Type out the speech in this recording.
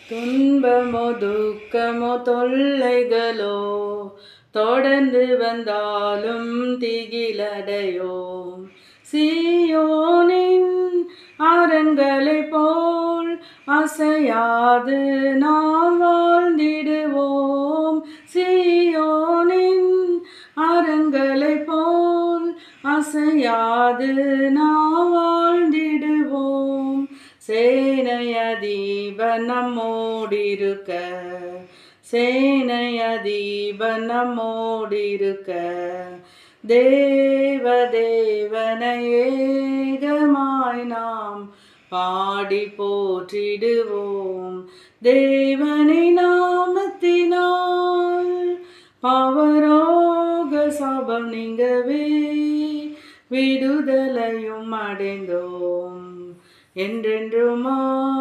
துன்பமோ துக்கமோ தொல்லைகளோ தொடர்ந்து வந்தாலும் திகிலடையோம். சீயோனின் அரண்களைப் போல் அசையாது நாம் வாழ்ந்திடுவோம். சீயோனின் அரண்களைப் போல் அசையாது நாம் வாழ்ந்திடுவோம். சேனையதீபன் நம்மோடிருக்க, சேனையதீபன் நம்மோடிருக்க, தேவதேவனை ஏகமாய் நாம் பாடி போற்றிடுவோம். தேவனின் நாமத்தினால் பாவரோக சாபம் நீங்கவே விடுதலையும் அடைந்தோம் என்றென்றுமாய்.